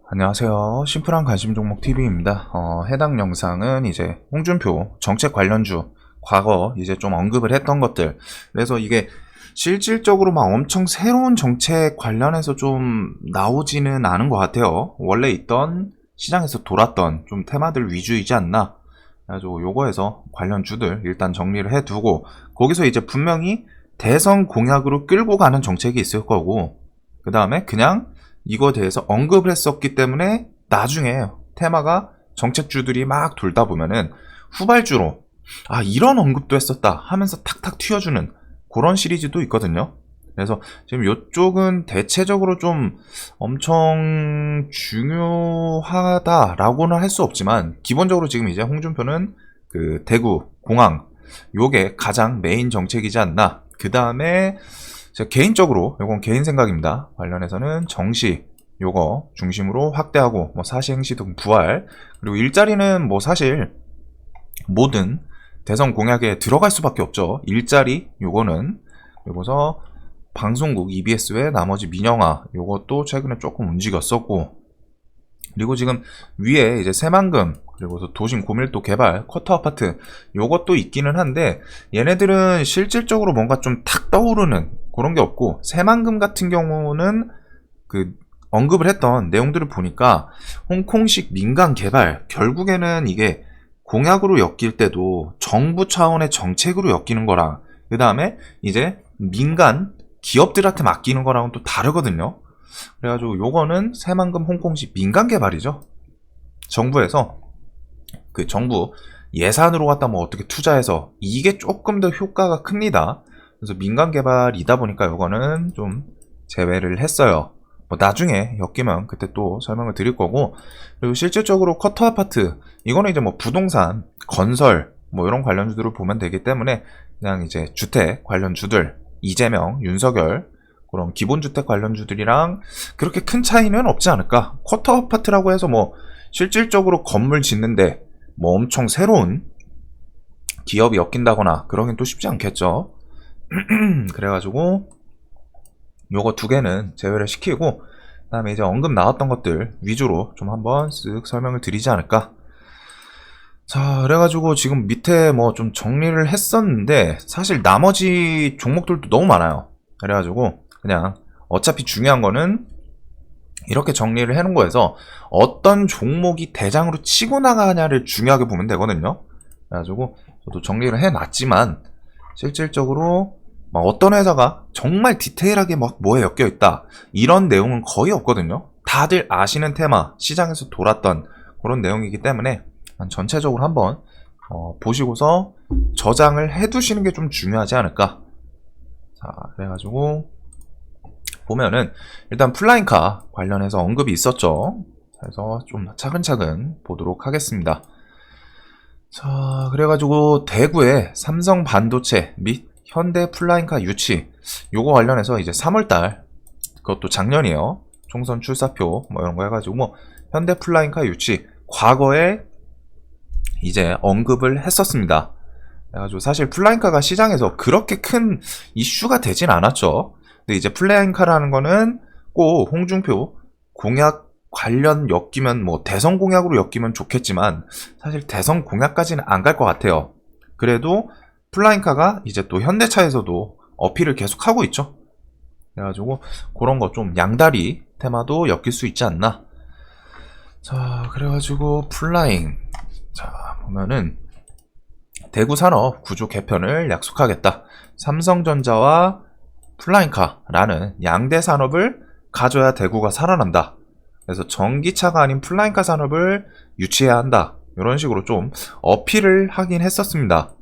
안녕하세요. 심플한 관심 종목 TV입니다. 해당 영상은 이제 홍준표 정책 관련주 과거 이제 좀 언급을 했던 것들. 그래서 이게 실질적으로 막 엄청 새로운 정책 관련해서 좀 나오지는 않은 것 같아요. 원래 있던 시장에서 돌았던 좀 테마들 위주이지 않나. 그래가지고 요거에서 관련주들 일단 정리를 해두고 거기서 이제 분명히 대선 공약으로 끌고 가는 정책이 있을 거고 그 다음에 그냥 이거에 대해서 언급을 했었기 때문에 나중에 테마가 정책주들이 막 돌다 보면은 후발주로 이런 언급도 했었다 하면서 탁탁 튀어주는 그런 시리즈도 있거든요. 그래서 지금 이쪽은 대체적으로 좀 엄청 중요하다라고는 할 수 없지만 기본적으로 지금 이제 홍준표는 그 대구 공항 요게 가장 메인 정책이지 않나. 그 다음에 제가 개인적으로 이건 개인 생각입니다. 관련해서는 정시 요거 중심으로 확대하고 뭐 사시행시 등 부활 그리고 일자리는 뭐 사실 모든 대선 공약에 들어갈 수밖에 없죠. 일자리 요거는 그리고서 방송국 EBS 외 나머지 민영화 요것도 최근에 조금 움직였었고 그리고 지금 위에 이제 새만금 그리고서 도심 고밀도 개발 쿼터 아파트 요것도 있기는 한데 얘네들은 실질적으로 뭔가 좀 탁 떠오르는 그런 게 없고 새만금 같은 경우는 그 언급을 했던 내용들을 보니까 홍콩식 민간 개발 결국에는 이게 공약으로 엮일 때도 정부 차원의 정책으로 엮이는 거랑 그 다음에 이제 민간 기업들한테 맡기는 거랑은 또 다르거든요. 그래가지고 요거는 새만금 홍콩식 민간 개발이죠. 정부에서 그 정부 예산으로 갖다 뭐 어떻게 투자해서 이게 조금 더 효과가 큽니다. 그래서 민간 개발이다 보니까 요거는 좀 제외를 했어요. 뭐 나중에 엮이면 그때 또 설명을 드릴 거고 그리고 실질적으로 쿼터 아파트 이거는 이제 뭐 부동산 건설 뭐 이런 관련주들을 보면 되기 때문에 그냥 이제 주택 관련주들 이재명 윤석열 그런 기본주택 관련주들이랑 그렇게 큰 차이는 없지 않을까. 쿼터 아파트라고 해서 뭐 실질적으로 건물 짓는데 뭐 엄청 새로운 기업이 엮인다거나 그러긴 또 쉽지 않겠죠. 그래가지고 요거 두 개는 제외를 시키고 그 다음에 이제 언급 나왔던 것들 위주로 좀 한번 쓱 설명을 드리지 않을까. 자, 그래가지고 지금 밑에 뭐 좀 정리를 했었는데 사실 나머지 종목들도 너무 많아요. 그래가지고 그냥 어차피 중요한 거는 이렇게 정리를 해놓은 거에서 어떤 종목이 대장으로 치고 나가냐를 중요하게 보면 되거든요. 그래가지고 저도 정리를 해놨지만 실질적으로 막 어떤 회사가 정말 디테일하게 막 뭐에 엮여 있다 이런 내용은 거의 없거든요. 다들 아시는 테마 시장에서 돌았던 그런 내용이기 때문에 전체적으로 한번 보시고서 저장을 해두시는 게 좀 중요하지 않을까. 자, 그래가지고 보면은 일단 플라잉카 관련해서 언급이 있었죠. 그래서 좀 차근차근 보도록 하겠습니다. 자, 그래가지고 대구의 삼성 반도체 및 현대 플라잉카 유치 요거 관련해서 이제 3월달 그것도 작년이에요. 총선 출사표 뭐 이런 거 해가지고 뭐 현대 플라잉카 유치 과거에 이제 언급을 했었습니다. 그래가지고 사실 플라잉카가 시장에서 그렇게 큰 이슈가 되진 않았죠. 근데 이제 플라잉카라는 거는 꼭 홍준표 공약 관련 엮이면 뭐 대선 공약으로 엮이면 좋겠지만 사실 대선 공약까지는 안 갈 것 같아요. 그래도 플라잉카가 이제 또 현대차에서도 어필을 계속 하고 있죠. 그래가지고 그런 거 좀 양다리 테마도 엮일 수 있지 않나. 자, 그래가지고 플라잉 자 보면은 대구 산업 구조 개편을 약속하겠다. 삼성전자와 플라잉카라는 양대 산업을 가져야 대구가 살아난다. 그래서 전기차가 아닌 플라잉카 산업을 유치해야 한다. 이런 식으로 좀 어필을 하긴 했었습니다.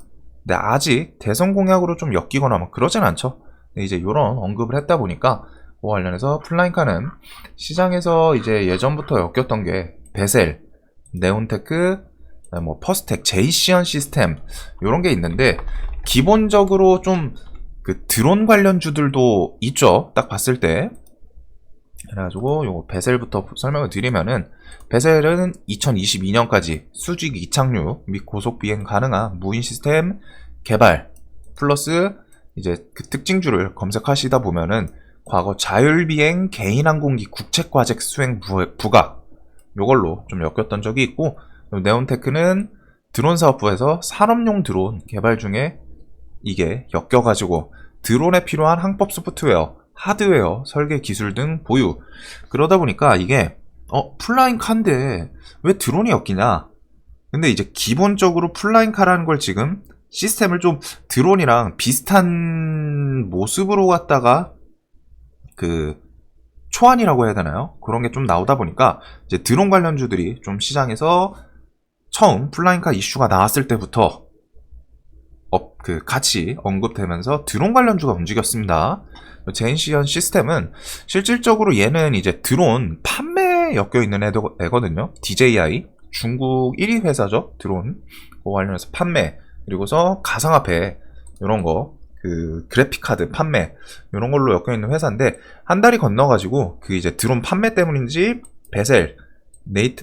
근데 아직 대선 공약으로 좀 엮이거나 뭐 그러진 않죠. 근데 이제 이런 언급을 했다 보니까 그 관련해서 플라잉카는 시장에서 이제 예전부터 엮였던 게 베셀, 네온테크, 뭐 퍼스텍, 제이시언 시스템 이런 게 있는데 기본적으로 좀 그 드론 관련주들도 있죠. 딱 봤을 때. 그래가지고 요거 베셀부터 설명을 드리면은 베셀은 2022년까지 수직 이착륙 및 고속 비행 가능한 무인 시스템 개발 플러스 이제 그 특징주를 검색하시다 보면은 과거 자율비행 개인항공기 국책과제 수행 부각 요걸로 좀 엮였던 적이 있고, 네온테크는 드론 사업부에서 산업용 드론 개발 중에 이게 엮여가지고 드론에 필요한 항법 소프트웨어, 하드웨어, 설계 기술 등 보유. 그러다 보니까 이게 플라잉 카인데 왜 드론이 엮이냐? 근데 이제 기본적으로 플라잉 카라는 걸 지금 시스템을 좀 드론이랑 비슷한 모습으로 갖다가 그 초안이라고 해야 되나요? 그런 게 좀 나오다 보니까 이제 드론 관련주들이 좀 시장에서 처음 플라잉카 이슈가 나왔을 때부터 같이 언급되면서 드론 관련주가 움직였습니다. 제인시언 시스템은 실질적으로 얘는 이제 드론 판매에 엮여 있는 애거든요. DJI 중국 1위 회사죠. 드론 관련해서 판매, 그리고서 가상화폐 이런 거, 그래픽 카드 판매 이런 걸로 엮여 있는 회사인데, 한 달이 건너가지고 그 이제 드론 판매 때문인지 베셀,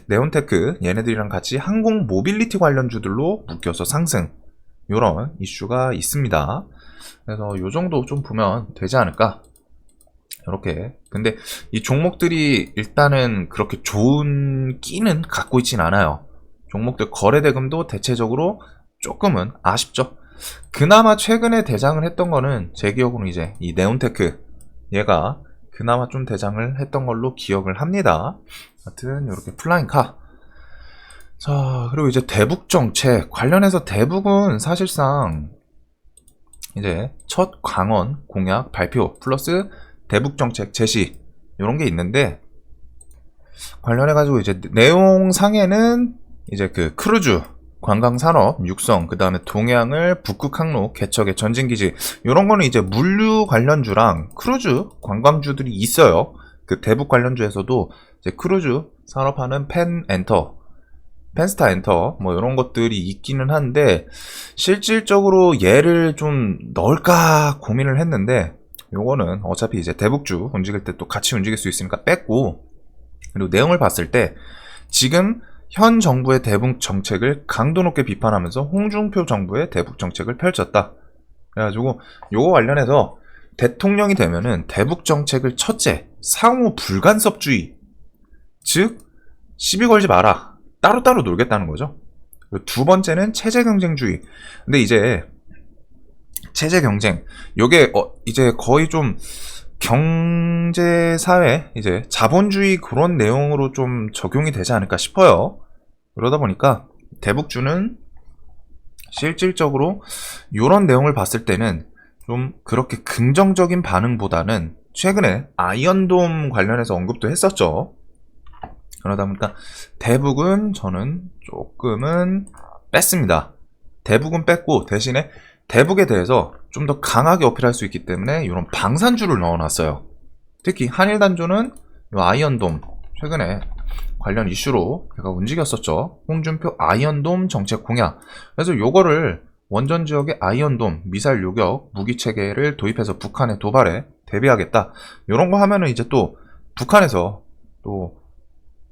네온테크 얘네들이랑 같이 항공 모빌리티 관련주들로 묶여서 상승, 이런 이슈가 있습니다. 그래서 요 정도 좀 보면 되지 않을까. 이렇게. 근데 이 종목들이 일단은 그렇게 좋은 끼는 갖고 있진 않아요. 종목들 거래 대금도 대체적으로 조금은 아쉽죠. 그나마 최근에 대장을 했던 거는 제 기억으로는 이제 이 네온테크, 얘가 그나마 좀 대장을 했던 걸로 기억을 합니다. 하여튼 이렇게 플라잉카. 자, 그리고 이제 대북 정책 관련해서 대북은 사실상 이제 첫 강원 공약 발표 플러스 대북 정책 제시 이런 게 있는데, 관련해 가지고 이제 내용상에는 이제 그 크루즈 관광산업 육성, 그 다음에 동해안을 북극 항로 개척의 전진기지, 이런 거는 이제 물류 관련주랑 크루즈 관광주들이 있어요. 그 대북 관련주에서도 이제 크루즈 산업하는 펜스타 엔터 뭐 이런 것들이 있기는 한데, 실질적으로 얘를 좀 넣을까 고민을 했는데, 요거는 어차피 이제 대북주 움직일 때 또 같이 움직일 수 있으니까 뺐고, 그리고 내용을 봤을 때 지금 현 정부의 대북 정책을 강도 높게 비판하면서 홍준표 정부의 대북 정책을 펼쳤다. 그래가지고 요거 관련해서 대통령이 되면은 대북 정책을 첫째, 상호 불간섭주의, 즉 시비 걸지 마라, 따로따로 놀겠다는 거죠. 두 번째는 체제 경쟁주의. 근데 이제 체제 경쟁, 요게 이제 거의 좀 경제 사회, 이제 자본주의 그런 내용으로 좀 적용이 되지 않을까 싶어요. 그러다 보니까 대북주는 실질적으로 이런 내용을 봤을 때는 좀 그렇게 긍정적인 반응보다는, 최근에 아이언돔 관련해서 언급도 했었죠. 그러다 보니까 대북은 저는 조금은 뺐습니다. 대북은 뺐고, 대신에 대북에 대해서 좀 더 강하게 어필할 수 있기 때문에 이런 방산주를 넣어놨어요. 특히 한일단조는 아이언돔, 최근에 관련 이슈로 제가 움직였었죠. 홍준표 아이언돔 정책 공약. 그래서 요거를 원전 지역에 아이언돔 미사일 요격 무기 체계를 도입해서 북한의 도발에 대비하겠다, 요런 거 하면은 이제 또 북한에서 또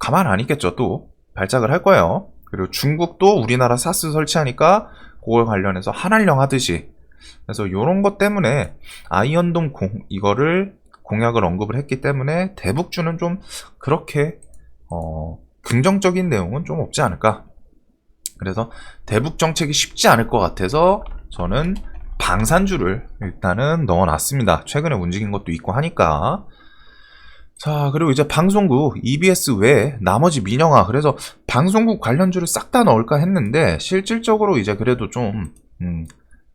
가만 안 있겠죠. 또 발작을 할 거예요. 그리고 중국도 우리나라 사스 설치하니까 그걸 관련해서 한한령 하듯이. 그래서 요런 것 때문에 아이언돔 이거를 공약을 언급을 했기 때문에 대북주는 좀 그렇게 긍정적인 내용은 좀 없지 않을까. 그래서 대북 정책이 쉽지 않을 것 같아서 저는 방산주를 일단은 넣어놨습니다. 최근에 움직인 것도 있고 하니까. 자, 그리고 이제 방송국 EBS 외에 나머지 민영화, 그래서 방송국 관련주를 싹 다 넣을까 했는데, 실질적으로 이제 그래도 좀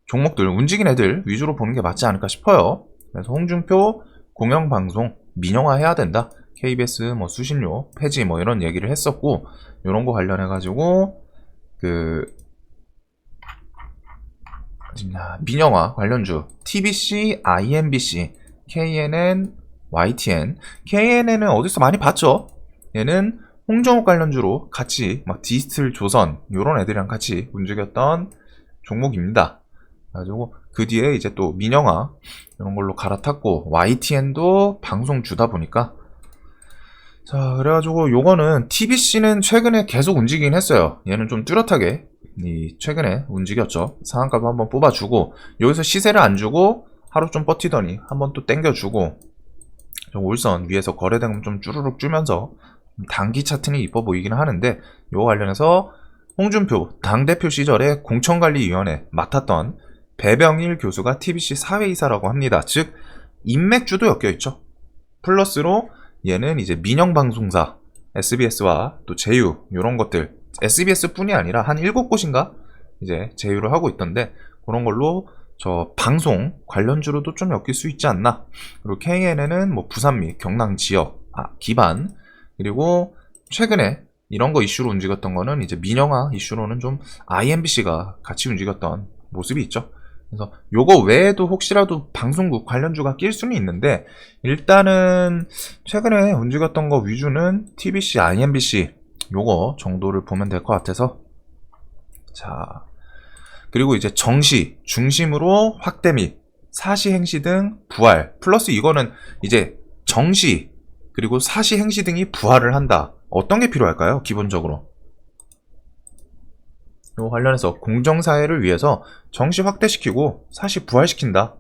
종목들 움직인 애들 위주로 보는 게 맞지 않을까 싶어요. 그래서 홍준표 공영방송 민영화 해야 된다, KBS 뭐 수신료 폐지 뭐 이런 얘기를 했었고, 이런 거 관련해 가지고 민영화 관련주 TBC, IMBC, KNN, YTN. KNN은 어디서 많이 봤죠? 얘는 홍정욱 관련주로 같이 막 디지털 조선 요런 애들이랑 같이 움직였던 종목입니다. 그래가지고 그 뒤에 이제 또 민영화 이런 걸로 갈아탔고, YTN도 방송 주다 보니까. 자, 그래가지고 요거는 TBC는 최근에 계속 움직이긴 했어요. 얘는 좀 뚜렷하게 최근에 움직였죠. 상한가도 한번 뽑아주고, 여기서 시세를 안 주고 하루 좀 버티더니 한번 또 땡겨주고, 올선 위에서 거래대금 좀 쭈르륵 주면서 단기 차트는 이뻐 보이기는 하는데 이거 관련해서 홍준표 당대표 시절에 공천관리위원회 맡았던 배병일 교수가 TBC 사회이사라고 합니다. 즉 인맥주도 엮여있죠. 플러스로 얘는 이제 민영방송사 SBS와 또 제휴 이런 것들 SBS뿐이 아니라 한 7곳인가 이제 제휴를 하고 있던데 그런 걸로 저 방송 관련주로도 좀 엮일 수 있지 않나. 그리고 KNN은 뭐 부산 및 경남 지역 기반, 그리고 최근에 이런 거 이슈로 움직였던 거는 이제 민영화 이슈로는 좀 IMBC가 같이 움직였던 모습이 있죠. 그래서 요거 외에도 혹시라도 방송국 관련주가 낄 수는 있는데 일단은 최근에 움직였던 거 위주는 TBC, IMBC 요거 정도를 보면 될 것 같아서. 자, 그리고 이제 정시 중심으로 확대 및 사시 행시 등 부활, 플러스 이거는 이제 정시 그리고 사시 행시 등이 부활을 한다. 어떤 게 필요할까요? 기본적으로 요 관련해서 공정사회를 위해서 정시 확대시키고 사시 부활시킨다.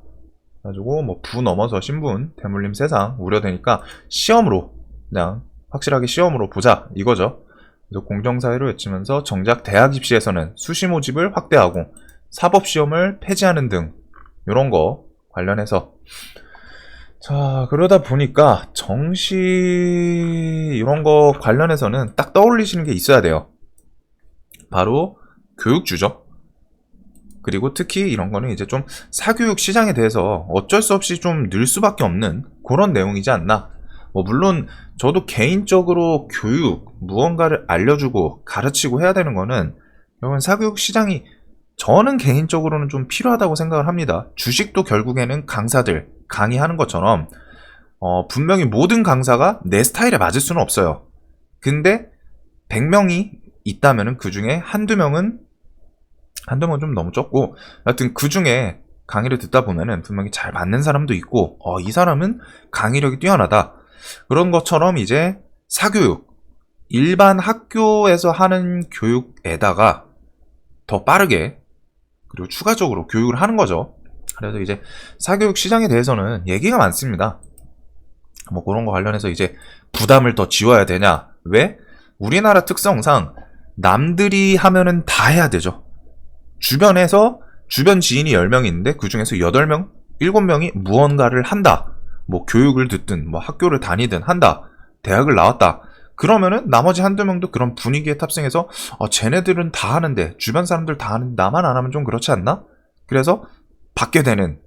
그래가지고 뭐 부 넘어서 신분, 대물림 세상 우려되니까 시험으로 그냥 확실하게 시험으로 보자 이거죠. 그래서 공정사회를 외치면서 정작 대학 입시에서는 수시 모집을 확대하고 사법시험을 폐지하는 등 이런 거 관련해서. 자, 그러다 보니까 정시 이런 거 관련해서는 딱 떠올리시는 게 있어야 돼요. 바로 교육주죠. 그리고 특히 이런 거는 이제 좀 사교육 시장에 대해서 어쩔 수 없이 좀 늘 수밖에 없는 그런 내용이지 않나. 뭐 물론 저도 개인적으로 교육 무언가를 알려주고 가르치고 해야 되는 거는 여러분 사교육 시장이 저는 개인적으로는 좀 필요하다고 생각을 합니다. 주식도 결국에는 강사들 강의하는 것처럼 분명히 모든 강사가 내 스타일에 맞을 수는 없어요. 근데 100명이 있다면 그 중에 한두 명은 좀 너무 적고, 하여튼 그 중에 강의를 듣다 보면은 분명히 잘 맞는 사람도 있고, 이 사람은 강의력이 뛰어나다. 그런 것처럼 이제 사교육, 일반 학교에서 하는 교육에다가 더 빠르게 그리고 추가적으로 교육을 하는 거죠. 그래서 이제 사교육 시장에 대해서는 얘기가 많습니다. 뭐 그런 거 관련해서 이제 부담을 더 지워야 되냐? 왜? 우리나라 특성상 남들이 하면은 다 해야 되죠. 주변에서 주변 지인이 10명 있는데 그 중에서 8명, 7명이 무언가를 한다. 뭐 교육을 듣든 뭐 학교를 다니든 한다. 대학을 나왔다. 그러면은 나머지 한두 명도 그런 분위기에 탑승해서 쟤네들은 다 하는데 주변 사람들 다 하는데 나만 안 하면 좀 그렇지 않나? 그래서 받게 되는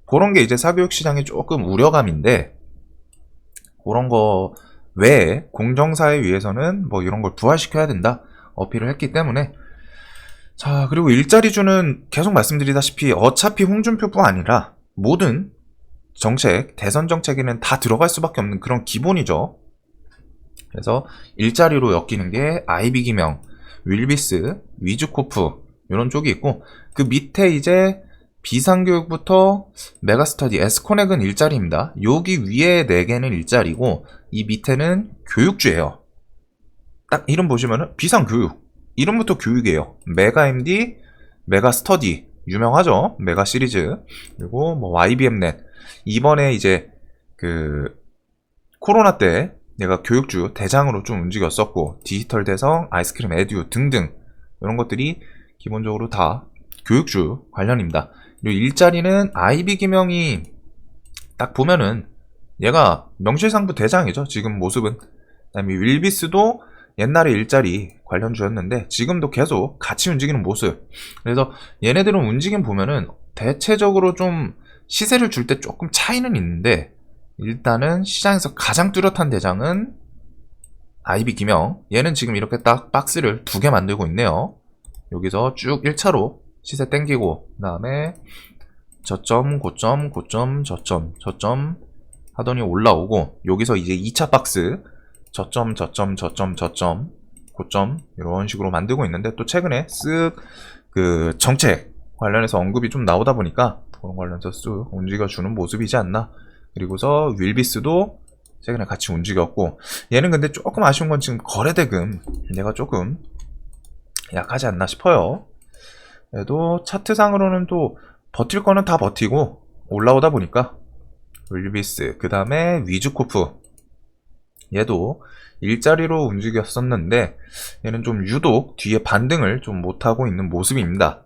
그런 게 이제 사교육 시장의 조금 우려감인데, 그런 거 외에 공정사회 위해서는 뭐 이런 걸 부활시켜야 된다 어필을 했기 때문에. 자, 그리고 일자리주는 계속 말씀드리다시피 어차피 홍준표뿐 아니라 모든 정책, 대선 정책에는 다 들어갈 수밖에 없는 그런 기본이죠. 그래서 일자리로 엮이는 게 아이비기명, 윌비스, 위즈코프 이런 쪽이 있고, 그 밑에 이제 비상교육부터 메가스터디, 에스코넥은 일자리입니다. 여기 위에 4개는 일자리고 이 밑에는 교육주예요. 딱 이름 보시면은 비상교육, 이름부터 교육이에요. 메가MD, 메가스터디 유명하죠. 메가 시리즈. 그리고 뭐 YBM넷, 이번에 이제 그 코로나 때 내가 교육주 대장으로 좀 움직였었고, 디지털 대성, 아이스크림 에듀 등등 이런 것들이 기본적으로 다 교육주 관련입니다. 그리고 일자리는 아이비기명이 딱 보면은 얘가 명실상부 대장이죠. 지금 모습은. 그다음에 윌비스도 옛날에 일자리 관련주였는데 지금도 계속 같이 움직이는 모습. 그래서 얘네들은 움직임 보면은 대체적으로 좀 시세를 줄 때 조금 차이는 있는데, 일단은 시장에서 가장 뚜렷한 대장은 아이비기명. 얘는 지금 이렇게 딱 박스를 2개 만들고 있네요. 여기서 쭉 1차로 시세 땡기고, 그 다음에 저점, 고점, 고점, 저점 하더니 올라오고, 여기서 이제 2차 박스 저점, 고점 이런 식으로 만들고 있는데, 또 최근에 쓱 그 정책 관련해서 언급이 좀 나오다 보니까 그런 관련해서 쓱 움직여주는 모습이지 않나. 그리고서 윌비스도 최근에 같이 움직였고, 얘는 근데 조금 아쉬운 건 지금 거래대금 얘가 조금 약하지 않나 싶어요. 그래도 차트상으로는 또 버틸 거는 다 버티고 올라오다 보니까 윌비스, 그 다음에 위즈코프 얘도 일자리로 움직였었는데 얘는 좀 유독 뒤에 반등을 좀 못하고 있는 모습입니다.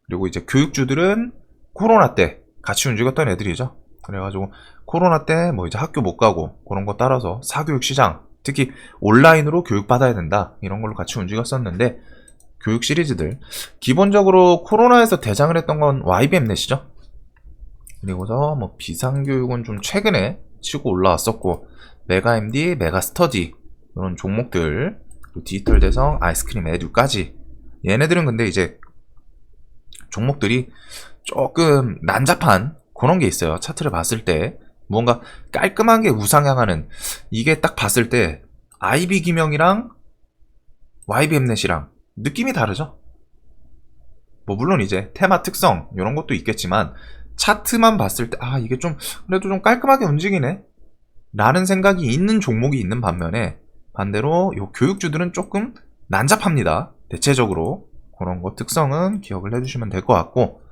그리고 이제 교육주들은 코로나 때 같이 움직였던 애들이죠. 그래가지고 코로나 때 뭐 이제 학교 못 가고 그런 거 따라서 사교육 시장, 특히 온라인으로 교육받아야 된다 이런 걸로 같이 움직였었는데, 교육 시리즈들 기본적으로 코로나에서 대장을 했던 건 YBM넷이죠. 그리고서 뭐 비상교육은 좀 최근에 치고 올라왔었고, 메가MD, 메가스터디 이런 종목들, 디지털 대성, 아이스크림 에듀까지, 얘네들은 근데 이제 종목들이 조금 난잡한 그런 게 있어요. 차트를 봤을 때 뭔가 깔끔한 게 우상향하는, 이게 딱 봤을 때 IB 기명이랑 YBM넷이랑 느낌이 다르죠. 뭐 물론 이제 테마 특성 이런 것도 있겠지만 차트만 봤을 때 이게 좀 그래도 좀 깔끔하게 움직이네 라는 생각이 있는 종목이 있는 반면에, 반대로 요 교육주들은 조금 난잡합니다. 대체적으로 그런 거 특성은 기억을 해주시면 될 것 같고,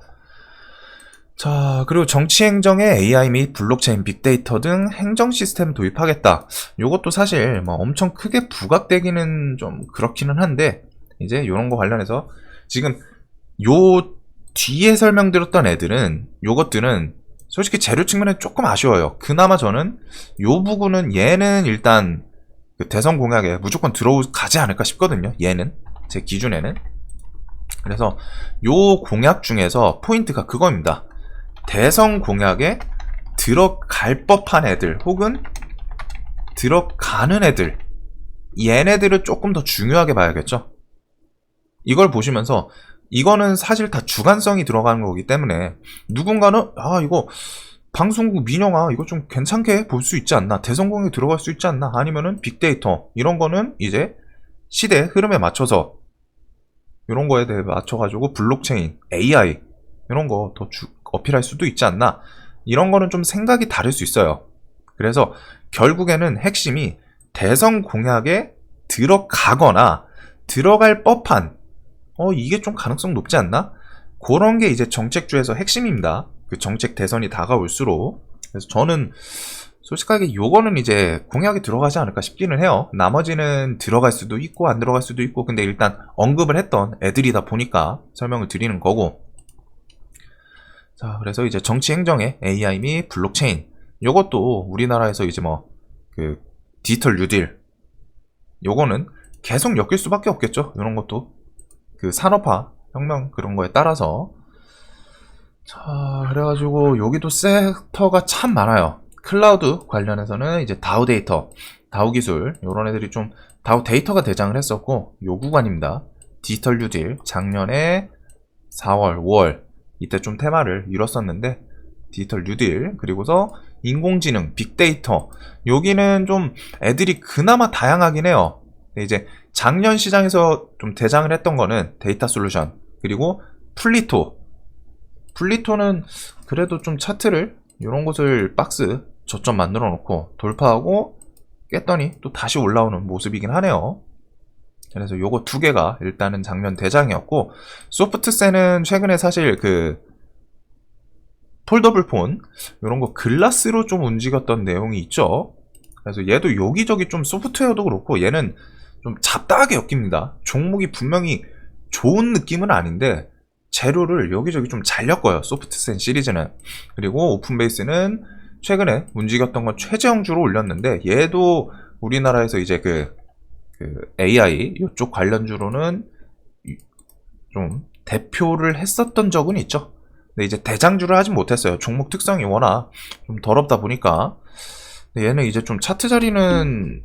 자, 그리고 정치행정에 AI 및 블록체인, 빅데이터 등 행정 시스템 도입하겠다. 요것도 사실 뭐 엄청 크게 부각되기는 좀 그렇기는 한데, 이제 요런 거 관련해서 지금 요 뒤에 설명드렸던 애들은, 요것들은 솔직히 재료 측면에 조금 아쉬워요. 그나마 저는 요 부분은 얘는 일단 그 대선 공약에 무조건 들어가지 않을까 싶거든요. 얘는 제 기준에는. 그래서 요 공약 중에서 포인트가 그겁니다. 대선 공약에 들어갈 법한 애들 혹은 들어가는 애들, 얘네들을 조금 더 중요하게 봐야겠죠. 이걸 보시면서 이거는 사실 다 주관성이 들어가는 거기 때문에, 누군가는 이거 방송국 민영아 이거 좀 괜찮게 볼 수 있지 않나, 대선 공약에 들어갈 수 있지 않나, 아니면은 빅데이터 이런 거는 이제 시대 흐름에 맞춰서 이런 거에 대해 맞춰가지고 블록체인, AI 이런 거 더 어필할 수도 있지 않나, 이런 거는 좀 생각이 다를 수 있어요. 그래서 결국에는 핵심이 대선 공약에 들어가거나 들어갈 법한, 이게 좀 가능성 높지 않나? 그런 게 이제 정책주에서 핵심입니다. 그 정책 대선이 다가올수록. 그래서 저는 솔직하게 요거는 이제 공약이 들어가지 않을까 싶기는 해요. 나머지는 들어갈 수도 있고 안 들어갈 수도 있고, 근데 일단 언급을 했던 애들이다 보니까 설명을 드리는 거고. 자, 그래서 이제 정치 행정에 AI 및 블록체인, 요것도 우리나라에서 이제 뭐 그 디지털 뉴딜, 요거는 계속 엮일 수밖에 없겠죠. 이런 것도 그 산업화 혁명 그런 거에 따라서. 자, 그래가지고 여기도 섹터가 참 많아요. 클라우드 관련해서는 이제 다우 데이터, 다우 기술, 요런 애들이 좀 다우 데이터가 대장을 했었고, 요 구간입니다. 디지털 뉴딜 작년에 4월, 5월 이때 좀 테마를 이뤘었는데, 디지털 뉴딜, 그리고서 인공지능, 빅데이터, 여기는 좀 애들이 그나마 다양하긴 해요. 이제 작년 시장에서 좀 대장을 했던 거는 데이터 솔루션, 그리고 플리토는 그래도 좀 차트를 이런 곳을 박스 저점 만들어 놓고 돌파하고 깼더니 또 다시 올라오는 모습이긴 하네요. 그래서 요거 두 개가 일단은 작년 대장이었고, 소프트셀은 최근에 사실 그 폴더블 폰 이런 거 글라스로 좀 움직였던 내용이 있죠. 그래서 얘도 여기저기 좀 소프트웨어도 그렇고 얘는 좀 잡다하게 엮입니다. 종목이 분명히 좋은 느낌은 아닌데 재료를 여기저기 좀 잘 엮어요, 소프트센 시리즈는. 그리고 오픈베이스는 최근에 움직였던 건 최저형주로 올렸는데, 얘도 우리나라에서 이제 그 AI 이쪽 관련주로는 좀 대표를 했었던 적은 있죠. 근데 이제 대장주를 하진 못했어요. 종목 특성이 워낙 좀 더럽다 보니까. 근데 얘는 이제 좀 차트 자리는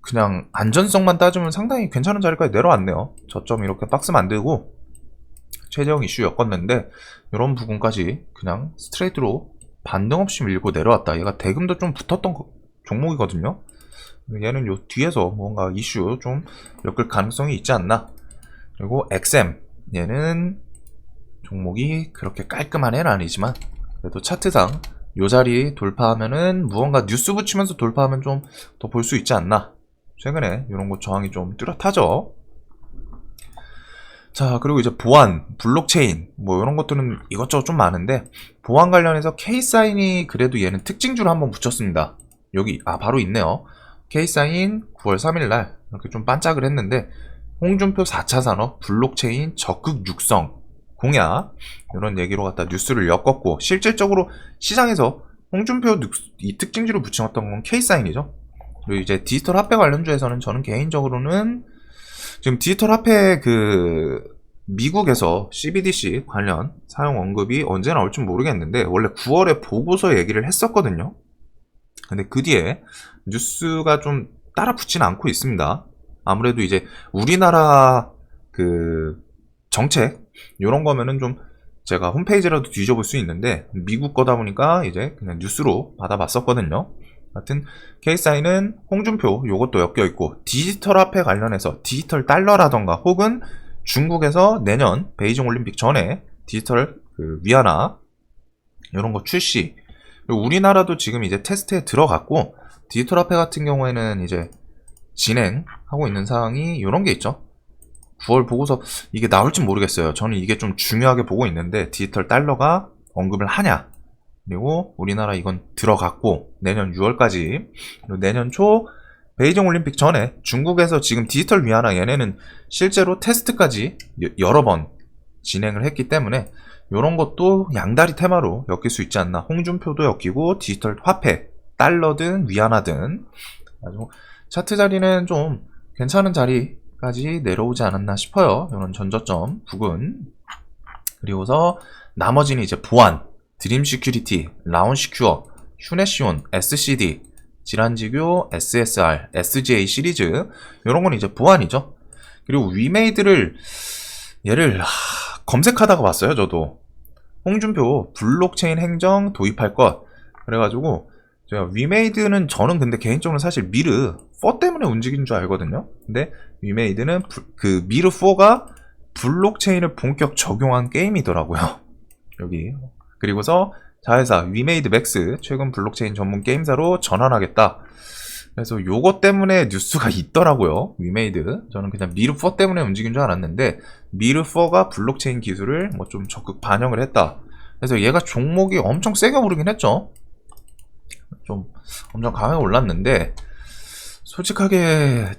그냥 안전성만 따지면 상당히 괜찮은 자리까지 내려왔네요. 저점 이렇게 박스 만들고 최저형 이슈 엮었는데, 이런 부분까지 그냥 스트레이트로 반등 없이 밀고 내려왔다. 얘가 대금도 좀 붙었던 종목이거든요. 얘는 요 뒤에서 뭔가 이슈 좀 엮을 가능성이 있지 않나. 그리고 XM, 얘는 종목이 그렇게 깔끔한 애는 아니지만 그래도 차트상 요 자리 돌파하면은 무언가 뉴스 붙이면서 돌파하면 좀 더 볼 수 있지 않나. 최근에 이런 거 저항이 좀 뚜렷하죠. 자, 그리고 이제 보안, 블록체인 뭐 이런 것들은 이것저것 좀 많은데, 보안 관련해서 K사인이 그래도 얘는 특징주를 한번 붙였습니다. 여기 바로 있네요. K사인 9월 3일날 이렇게 좀 반짝을 했는데 홍준표 4차 산업 블록체인 적극 육성 공약 이런 얘기로 갖다 뉴스를 엮었고 실질적으로 시장에서 홍준표 이 특징지를 붙여놨던 건 K사인이죠. 그리고 이제 디지털 화폐 관련주에서는 저는 개인적으로는 지금 디지털 화폐 미국에서 CBDC 관련 사용 언급이 언제 나올지 모르겠는데 원래 9월에 보고서 얘기를 했었거든요. 근데 그 뒤에 뉴스가 좀 따라 붙지는 않고 있습니다. 아무래도 이제 우리나라 정책 이런 거면은 좀 제가 홈페이지라도 뒤져볼 수 있는데 미국 거다 보니까 이제 그냥 뉴스로 받아봤었거든요. 하여튼 K사인은 홍준표 요것도 엮여있고 디지털 화폐 관련해서 디지털 달러라던가 혹은 중국에서 내년 베이징 올림픽 전에 디지털 위안화 이런 거 출시 그리고 우리나라도 지금 이제 테스트에 들어갔고 디지털 화폐 같은 경우에는 이제 진행하고 있는 사항이 이런 게 있죠. 9월 보고서 이게 나올지 모르겠어요. 저는 이게 좀 중요하게 보고 있는데 디지털 달러가 언급을 하냐 그리고 우리나라 이건 들어갔고 내년 6월까지 그리고 내년 초 베이징 올림픽 전에 중국에서 지금 디지털 위안화 얘네는 실제로 테스트까지 여러 번 진행을 했기 때문에 이런 것도 양다리 테마로 엮일 수 있지 않나. 홍준표도 엮이고 디지털 화폐 달러든 위안화든 아주 차트 자리는 좀 괜찮은 자리까지 내려오지 않았나 싶어요. 이런 전저점 부근 그리고서 나머지는 이제 보안 드림 시큐리티, 라운 시큐어, 휴네시온, SCD, 질환지교, SSR, SGA 시리즈 이런 건 이제 보안이죠. 그리고 위메이드를 얘를 검색하다가 봤어요. 저도 홍준표 블록체인 행정 도입할 것 그래가지고 제가 위메이드는 저는 근데 개인적으로 사실 미르4 때문에 움직인 줄 알거든요. 근데 위메이드는 미르4가 블록체인을 본격 적용한 게임이더라고요. 여기 그리고서 자회사 위메이드 맥스 최근 블록체인 전문 게임사로 전환하겠다. 그래서 요거 때문에 뉴스가 있더라고요. 위메이드. 저는 그냥 미르4 때문에 움직인 줄 알았는데 미르4가 블록체인 기술을 뭐 좀 적극 반영을 했다. 그래서 얘가 종목이 엄청 세게 오르긴 했죠. 좀 엄청 강하게 올랐는데 솔직하게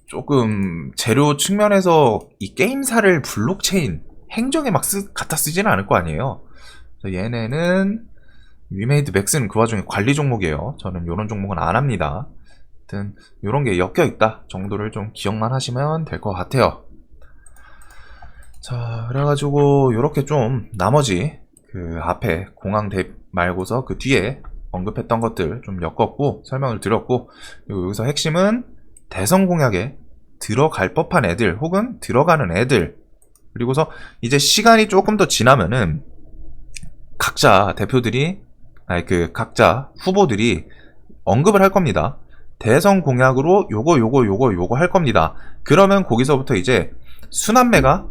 조금 재료 측면에서 이 게임사를 블록체인 행정에 막 갖다 쓰지는 않을 거 아니에요. 얘네는 위메이드 맥스는 그 와중에 관리 종목이에요. 저는 이런 종목은 안 합니다. 하여튼 이런 게 엮여 있다 정도를 좀 기억만 하시면 될 것 같아요. 자, 그래가지고 이렇게 좀 나머지 앞에 공항 대 말고서 그 뒤에 언급했던 것들 좀 엮었고 설명을 드렸고 그리고 여기서 핵심은 대선 공약에 들어갈 법한 애들 혹은 들어가는 애들 그리고서 이제 시간이 조금 더 지나면은 각자 대표들이 각자 후보들이 언급을 할 겁니다. 대선 공약으로 요거 할 겁니다. 그러면 거기서부터 이제 순환매가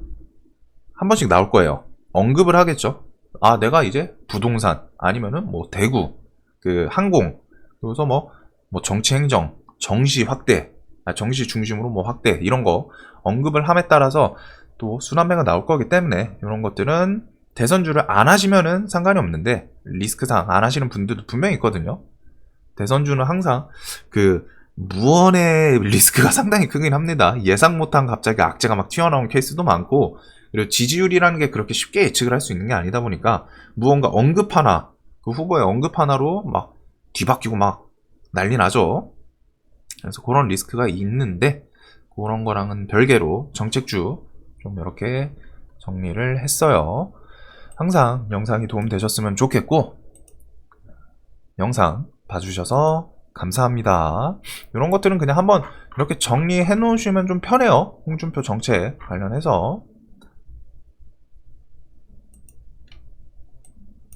한 번씩 나올 거예요. 언급을 하겠죠. 내가 이제 부동산 아니면은 뭐 대구 항공 그래서 뭐 정치 행정 정시 확대 정시 중심으로 뭐 확대 이런 거 언급을 함에 따라서 또 순환매가 나올 거기 때문에 이런 것들은 대선주를 안 하시면은 상관이 없는데 리스크상 안 하시는 분들도 분명히 있거든요. 대선주는 항상 무언의 리스크가 상당히 크긴 합니다. 예상 못한 갑자기 악재가 막 튀어나온 케이스도 많고 그리고 지지율이라는 게 그렇게 쉽게 예측을 할 수 있는 게 아니다 보니까 무언가 언급 하나 그 후보의 언급 하나로 막 뒤바뀌고 막 난리 나죠. 그래서 그런 리스크가 있는데 그런 거랑은 별개로 정책주 좀 이렇게 정리를 했어요. 항상 영상이 도움되셨으면 좋겠고 영상 봐주셔서 감사합니다. 이런 것들은 그냥 한번 이렇게 정리해 놓으시면 좀 편해요. 홍준표 정책 관련해서